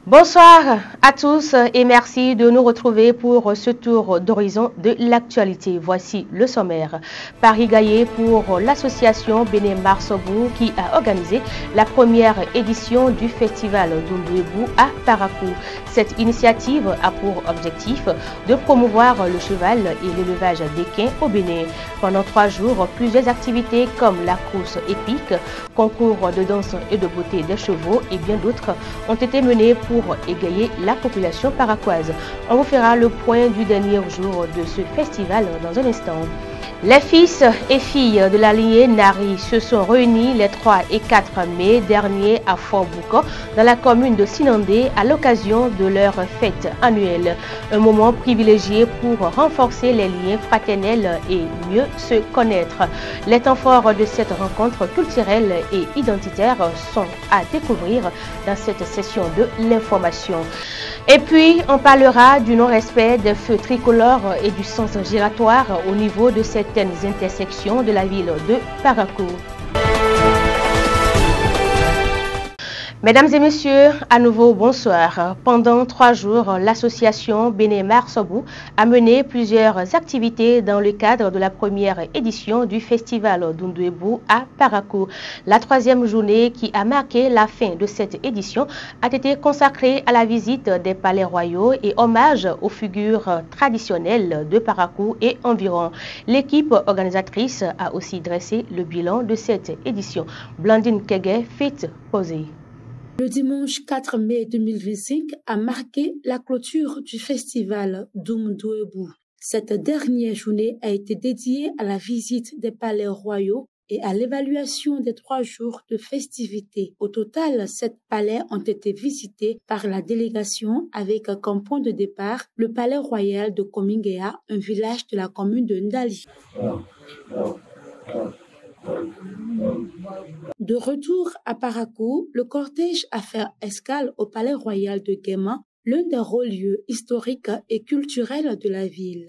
Bonsoir à tous et merci de nous retrouver pour ce tour d'horizon de l'actualité. Voici le sommaire. Paris Gaillé pour l'association Béné Marsobou qui a organisé la première édition du festival d'Oundouébou à Parakou. Cette initiative a pour objectif de promouvoir le cheval et l'élevage d'équins au Bénin. Pendant 3 jours, plusieurs activités comme la course épique, concours de danse et de beauté des chevaux et bien d'autres ont été menées pour égayer la population paraquoise. On vous fera le point du dernier jour de ce festival dans un instant. Les fils et filles de la lignée Nari se sont réunis les 3 et 4 mai dernier à Fort Boucan dans la commune de Sinandé à l'occasion de leur fête annuelle. Un moment privilégié pour renforcer les liens fraternels et mieux se connaître. Les temps forts de cette rencontre culturelle et identitaire sont à découvrir dans cette session de l'information. Et puis, on parlera du non-respect des feux tricolores et du sens giratoire au niveau de certaines intersections de la ville de Parakou. Mesdames et messieurs, à nouveau bonsoir. Pendant 3 jours, l'association Béné Marsobou a mené plusieurs activités dans le cadre de la première édition du festival d'Oundouébou à Parakou. La 3e journée qui a marqué la fin de cette édition a été consacrée à la visite des palais royaux et hommage aux figures traditionnelles de Parakou et environ. L'équipe organisatrice a aussi dressé le bilan de cette édition. Blandine Kege fait poser. Le dimanche 4 mai 2025 a marqué la clôture du festival d'Oundouébou. Cette dernière journée a été dédiée à la visite des palais royaux et à l'évaluation des 3 jours de festivités. Au total, 7 palais ont été visités par la délégation avec comme point de départ le palais royal de Komingea, un village de la commune de Ndali. De retour à Parakou, le cortège a fait escale au palais royal de Guéma, l'un des relieux historiques et culturels de la ville.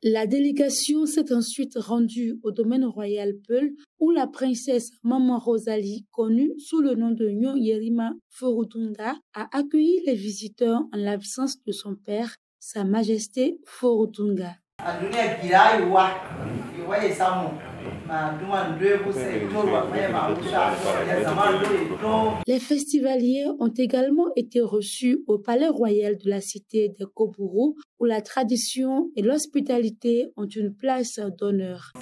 La délégation s'est ensuite rendue au domaine royal Peul, où la princesse Maman Rosalie, connue sous le nom de Nyon Yerima Forotunga, a accueilli les visiteurs en l'absence de son père, Sa Majesté Forotunga. Les festivaliers ont également été reçus au palais royal de la cité de Kobourou, où la tradition et l'hospitalité ont une place d'honneur.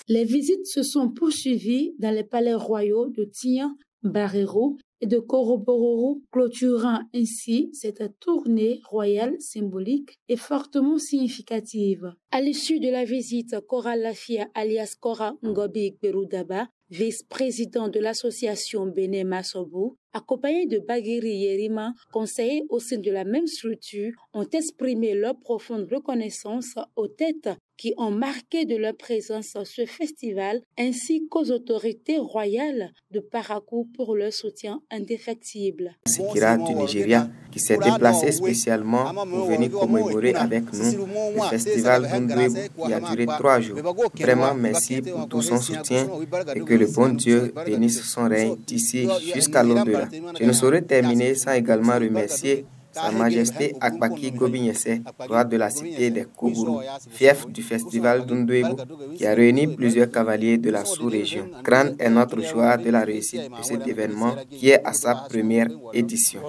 Les visites se sont poursuivies dans les palais royaux de Tian, Barero et de Korobororo, clôturant ainsi cette tournée royale symbolique et fortement significative. À l'issue de la visite, Cora Lafia alias Cora Ngobi Beroudaba, vice-président de l'association Béné Marsobou, accompagné de Bagiri Yerima, conseillers au sein de la même structure, ont exprimé leur profonde reconnaissance aux têtes qui ont marqué de leur présence ce festival, ainsi qu'aux autorités royales de Parakou pour leur soutien indéfectible. Sikira du Nigeria, qui s'est déplacé spécialement pour venir commémorer avec nous le festival d'Oundouébou qui a duré 3 jours. Vraiment merci pour tout son soutien et que le bon Dieu bénisse son règne d'ici jusqu'à l'au-delà. Je ne saurais terminer sans également remercier Sa Majesté Akbaki Gobignesse, roi de la cité des Kobourou, fief du festival d'Oundouébou, qui a réuni plusieurs cavaliers de la sous-région. Grande est notre joie de la réussite de cet événement qui est à sa première édition.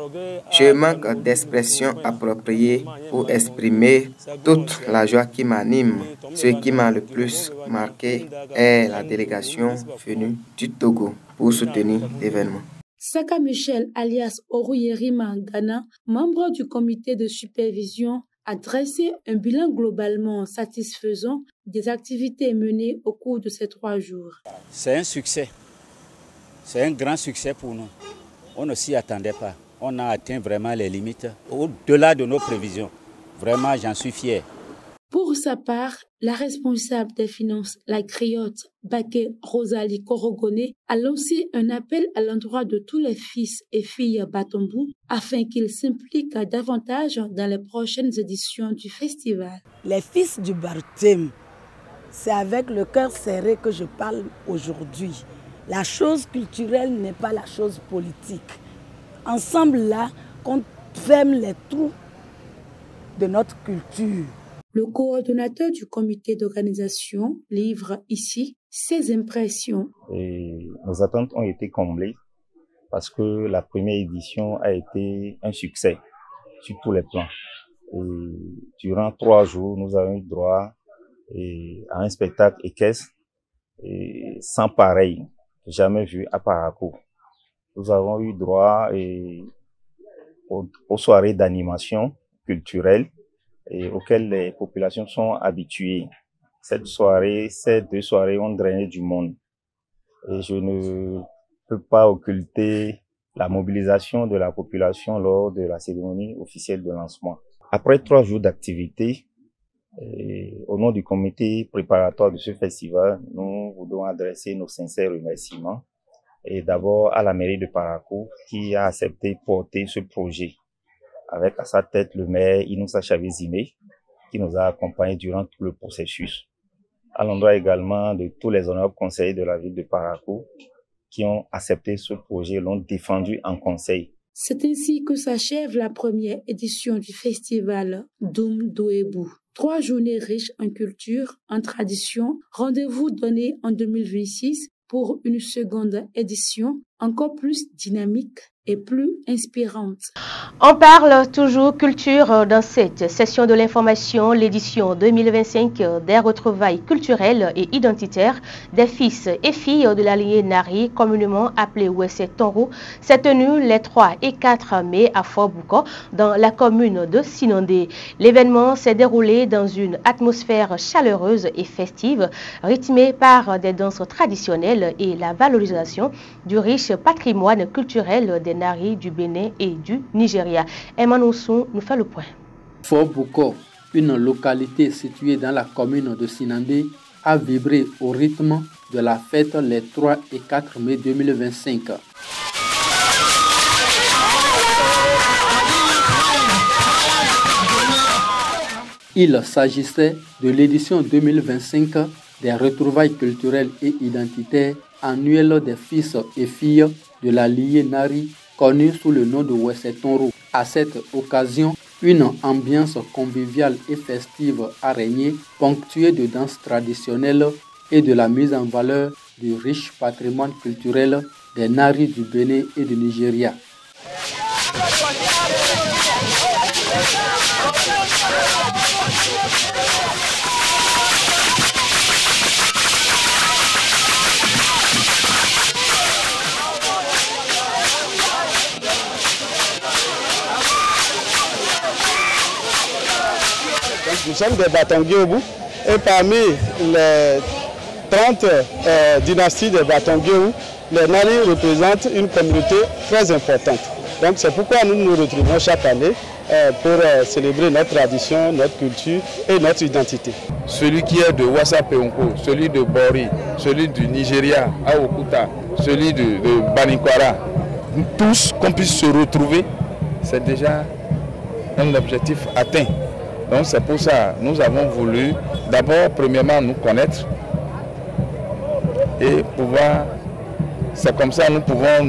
Je manque d'expressions appropriées pour exprimer toute la joie qui m'anime. Ce qui m'a le plus marqué est la délégation venue du Togo pour soutenir l'événement. Saka Michel alias Oruyerima Ghana, membre du comité de supervision, a dressé un bilan globalement satisfaisant des activités menées au cours de ces 3 jours. C'est un succès. C'est un grand succès pour nous. On ne s'y attendait pas. On a atteint vraiment les limites au-delà de nos prévisions. Vraiment, j'en suis fier. Pour sa part, la responsable des finances, la griotte Baké Rosalie Korogoné, a lancé un appel à l'endroit de tous les fils et filles Batombou afin qu'ils s'impliquent davantage dans les prochaines éditions du festival. Les fils du Barthém, c'est avec le cœur serré que je parle aujourd'hui. La chose culturelle n'est pas la chose politique. Ensemble là, qu'on ferme les trous de notre culture. Le coordonnateur du comité d'organisation livre ici ses impressions. Et nos attentes ont été comblées parce que la première édition a été un succès sur tous les plans. Et durant 3 jours, nous avons eu droit à un spectacle équestre sans pareil, jamais vu à Parakou. Nous avons eu droit aux soirées d'animation culturelle et auxquelles les populations sont habituées. Ces 2 soirées ont drainé du monde. Et je ne peux pas occulter la mobilisation de la population lors de la cérémonie officielle de lancement. Après 3 jours d'activité, au nom du comité préparatoire de ce festival, nous voulons adresser nos sincères remerciements. Et d'abord à la mairie de Parakou qui a accepté porter ce projet. Avec à sa tête le maire Inoussa Chavez-Zimé qui nous a accompagnés durant tout le processus. À l'endroit également de tous les honorables conseillers de la ville de Parakou qui ont accepté ce projet et l'ont défendu en conseil. C'est ainsi que s'achève la première édition du festival Doum Douébou. 3 journées riches en culture, en tradition. Rendez-vous donné en 2026 pour une seconde édition encore plus dynamique et plus inspirante. On parle toujours culture dans cette session de l'information, l'édition 2025 des retrouvailles culturelles et identitaires des fils et filles de la lignée Nari, communément appelée Wessé Tonrou, s'est tenue les 3 et 4 mai à Fort Bouko, dans la commune de Sinandé. L'événement s'est déroulé dans une atmosphère chaleureuse et festive, rythmée par des danses traditionnelles et la valorisation du riche patrimoine culturel des Nari du Bénin et du Nigeria. Emmanuel nous fait le point. Fort Bouko, une localité située dans la commune de Sinandé, a vibré au rythme de la fête les 3 et 4 mai 2025. Il s'agissait de l'édition 2025 des retrouvailles culturelles et identitaires annuelles des fils et filles de la lignée Nari, connue sous le nom de Wessé Tonrou. À cette occasion, une ambiance conviviale et festive a régné, ponctuée de danses traditionnelles et de la mise en valeur du riche patrimoine culturel des Nari du Bénin et du Nigeria. Nous sommes des Batangui-Obou et parmi les 30 dynasties des Batangui-Obou, les Nari représentent une communauté très importante. Donc c'est pourquoi nous nous retrouvons chaque année pour célébrer notre tradition, notre culture et notre identité. Celui qui est de Wassa Peonko, celui de Bori, celui du Nigeria, à Okuta, celui de Banikwara, tous qu'on puisse se retrouver, c'est déjà un objectif atteint. Donc c'est pour ça que nous avons voulu d'abord, premièrement, nous connaître et pouvoir, c'est comme ça que nous pouvons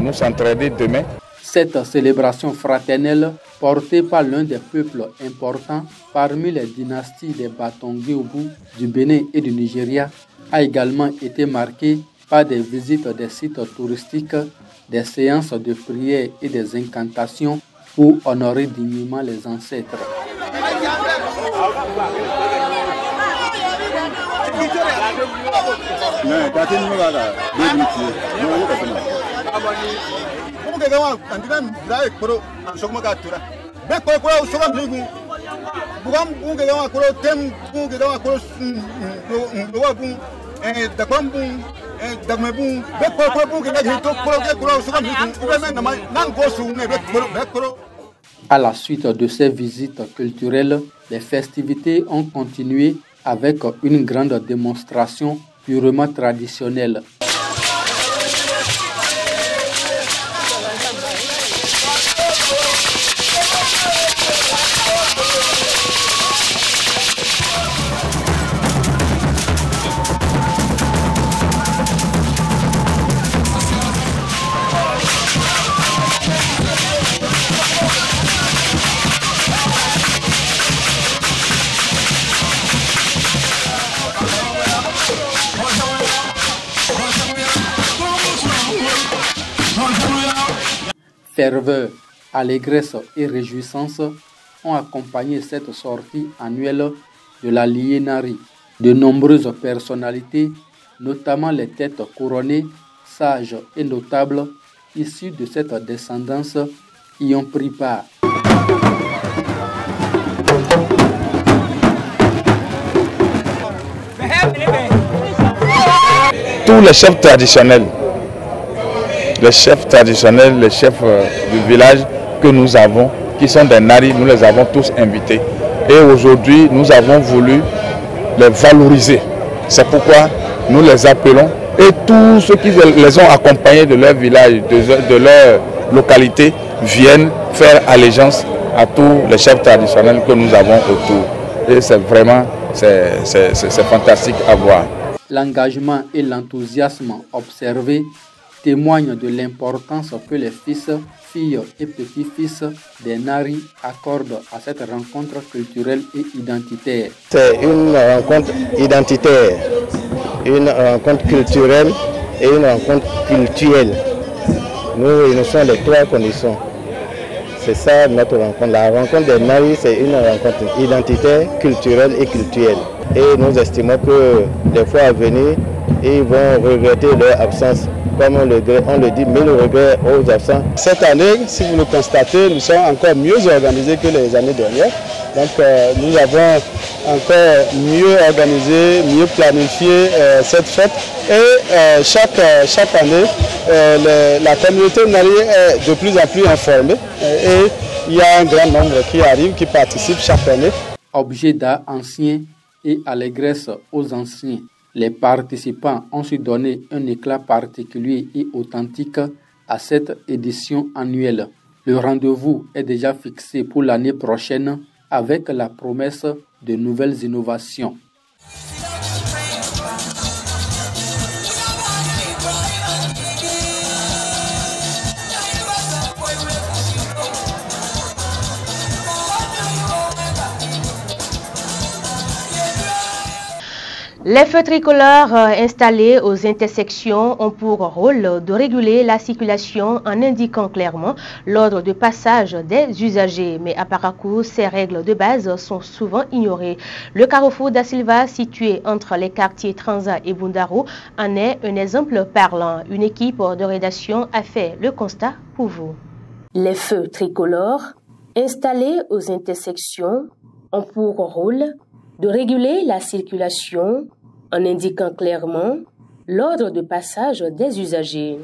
nous s'entraider demain. Cette célébration fraternelle, portée par l'un des peuples importants parmi les dynasties des Batangui-Obou du Bénin et du Nigeria, a également été marquée par des visites des sites touristiques, des séances de prière et des incantations pour honorer dignement les ancêtres. À la suite de ces visites culturelles, les festivités ont continué avec une grande démonstration purement traditionnelle. Ferveur, allégresse et réjouissance ont accompagné cette sortie annuelle de la Lié Nari. De nombreuses personnalités, notamment les têtes couronnées, sages et notables, issues de cette descendance, y ont pris part. Tous les chefs traditionnels, les chefs du village que nous avons, qui sont des Nari, nous les avons tous invités. Et aujourd'hui, nous avons voulu les valoriser. C'est pourquoi nous les appelons. Et tous ceux qui les ont accompagnés de leur village, de leur localité, viennent faire allégeance à tous les chefs traditionnels que nous avons autour. Et c'est vraiment, c'est fantastique à voir. L'engagement et l'enthousiasme observés témoignent de l'importance que les fils, filles et petits-fils des Nari accordent à cette rencontre culturelle et identitaire. C'est une rencontre identitaire, une rencontre culturelle et une rencontre cultuelle. Nous réunissons les trois conditions. C'est ça notre rencontre. La rencontre des Nari, c'est une rencontre identitaire, culturelle et culturelle. Et nous estimons que les fois à venir, ils vont regretter leur absence. Comme on le dit, mais le regret aux absents. Cette année, si vous le constatez, nous sommes encore mieux organisés que les années dernières. Donc nous avons encore mieux organisé, mieux planifié cette fête. Et chaque année, la communauté Nari est de plus en plus informée. Et il y a un grand nombre qui arrivent, qui participent chaque année. Objet d'art ancien et allégresse aux anciens. Les participants ont su donner un éclat particulier et authentique à cette édition annuelle. Le rendez-vous est déjà fixé pour l'année prochaine avec la promesse de nouvelles innovations. Les feux tricolores installés aux intersections ont pour rôle de réguler la circulation en indiquant clairement l'ordre de passage des usagers. Mais à Parakou, ces règles de base sont souvent ignorées. Le carrefour da Silva, situé entre les quartiers Transa et Bundaro, en est un exemple parlant. Une équipe de rédaction a fait le constat pour vous. Les feux tricolores installés aux intersections ont pour rôle de réguler la circulation en indiquant clairement l'ordre de passage des usagers.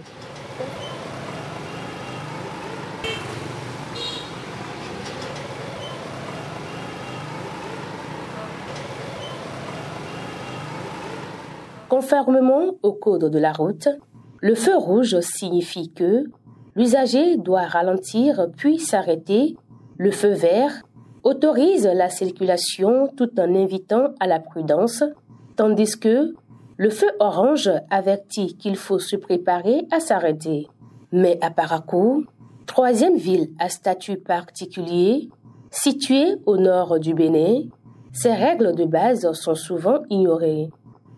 Conformément au code de la route, le feu rouge signifie que l'usager doit ralentir puis s'arrêter. Le feu vert autorise la circulation tout en invitant à la prudence, tandis que le feu orange avertit qu'il faut se préparer à s'arrêter. Mais à Parakou, troisième ville à statut particulier, située au nord du Bénin, ces règles de base sont souvent ignorées.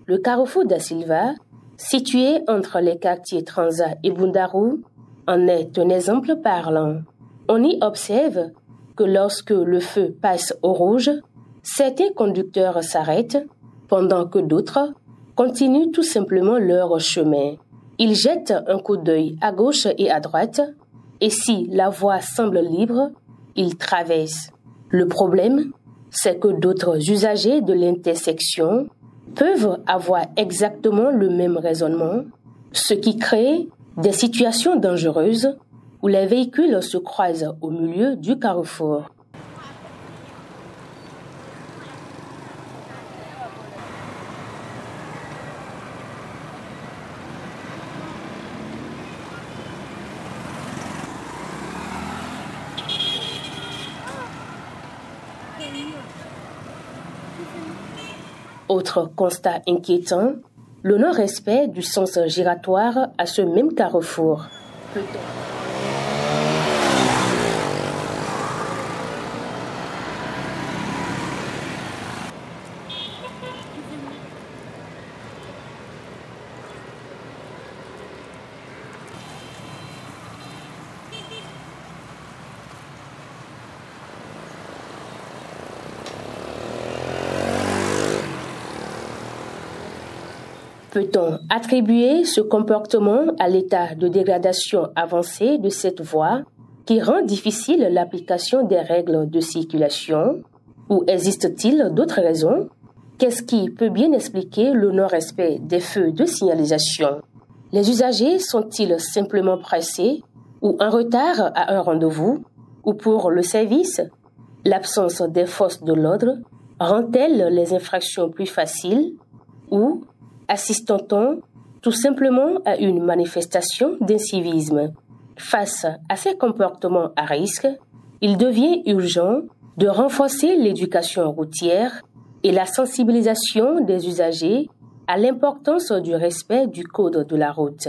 Le carrefour da Silva, situé entre les quartiers Transa et Bundaro, en est un exemple parlant. On y observe que lorsque le feu passe au rouge, certains conducteurs s'arrêtent, pendant que d'autres continuent tout simplement leur chemin. Ils jettent un coup d'œil à gauche et à droite, et si la voie semble libre, ils traversent. Le problème, c'est que d'autres usagers de l'intersection peuvent avoir exactement le même raisonnement, ce qui crée des situations dangereuses où les véhicules se croisent au milieu du carrefour. Autre constat inquiétant, le non-respect du sens giratoire à ce même carrefour. Peut-on attribuer ce comportement à l'état de dégradation avancé de cette voie qui rend difficile l'application des règles de circulation? Ou existe-t-il d'autres raisons? Qu'est-ce qui peut bien expliquer le non-respect des feux de signalisation? Les usagers sont-ils simplement pressés ou en retard à un rendez-vous? Ou pour le service? L'absence des forces de l'ordre rend-elle les infractions plus faciles? Ou assistons-on tout simplement à une manifestation d'incivisme? Face à ces comportements à risque, il devient urgent de renforcer l'éducation routière et la sensibilisation des usagers à l'importance du respect du code de la route.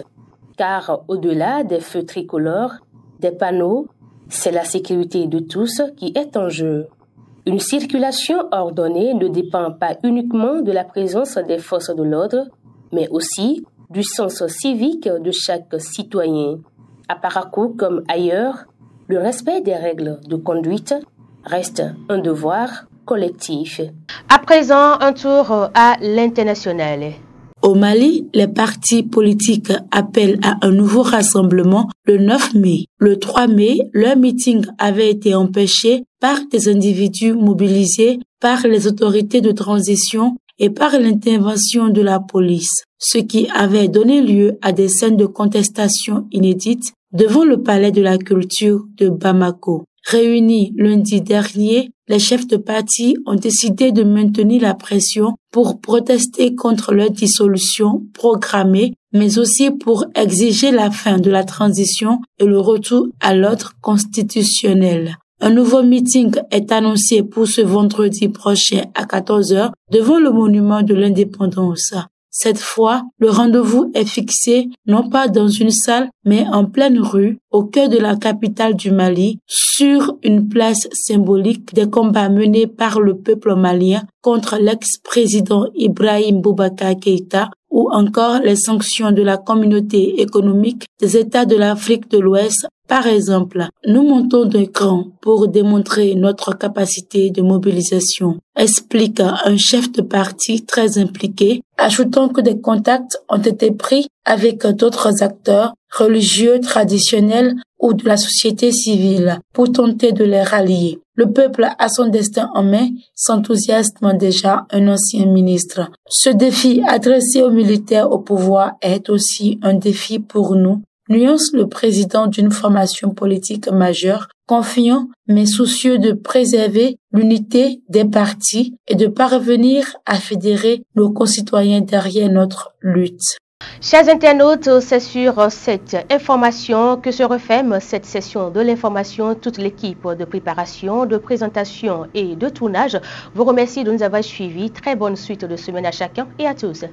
Car au-delà des feux tricolores, des panneaux, c'est la sécurité de tous qui est en jeu. Une circulation ordonnée ne dépend pas uniquement de la présence des forces de l'ordre, mais aussi du sens civique de chaque citoyen. À Parakou comme ailleurs, le respect des règles de conduite reste un devoir collectif. À présent, un tour à l'international. Au Mali, les partis politiques appellent à un nouveau rassemblement le 9 mai. Le 3 mai, leur meeting avait été empêché par des individus mobilisés par les autorités de transition et par l'intervention de la police, ce qui avait donné lieu à des scènes de contestation inédites devant le palais de la culture de Bamako. Réunis lundi dernier, les chefs de parti ont décidé de maintenir la pression pour protester contre leur dissolution programmée, mais aussi pour exiger la fin de la transition et le retour à l'ordre constitutionnel. Un nouveau meeting est annoncé pour ce vendredi prochain à 14h devant le monument de l'indépendance. Cette fois, le rendez-vous est fixé non pas dans une salle, mais en pleine rue, au cœur de la capitale du Mali, sur une place symbolique des combats menés par le peuple malien contre l'ex-président Ibrahim Boubacar Keïta ou encore les sanctions de la communauté économique des États de l'Afrique de l'Ouest. Par exemple, nous montons d'un cran pour démontrer notre capacité de mobilisation, explique un chef de parti très impliqué, ajoutant que des contacts ont été pris avec d'autres acteurs religieux traditionnels ou de la société civile pour tenter de les rallier. Le peuple a son destin en main, s'enthousiasme déjà un ancien ministre. Ce défi adressé aux militaires au pouvoir est aussi un défi pour nous, nuance le président d'une formation politique majeure, confiant mais soucieux de préserver l'unité des partis et de parvenir à fédérer nos concitoyens derrière notre lutte. Chers internautes, c'est sur cette information que se referme cette session de l'information. Toute l'équipe de préparation, de présentation et de tournage vous remercie de nous avoir suivis. Très bonne suite de semaine à chacun et à tous.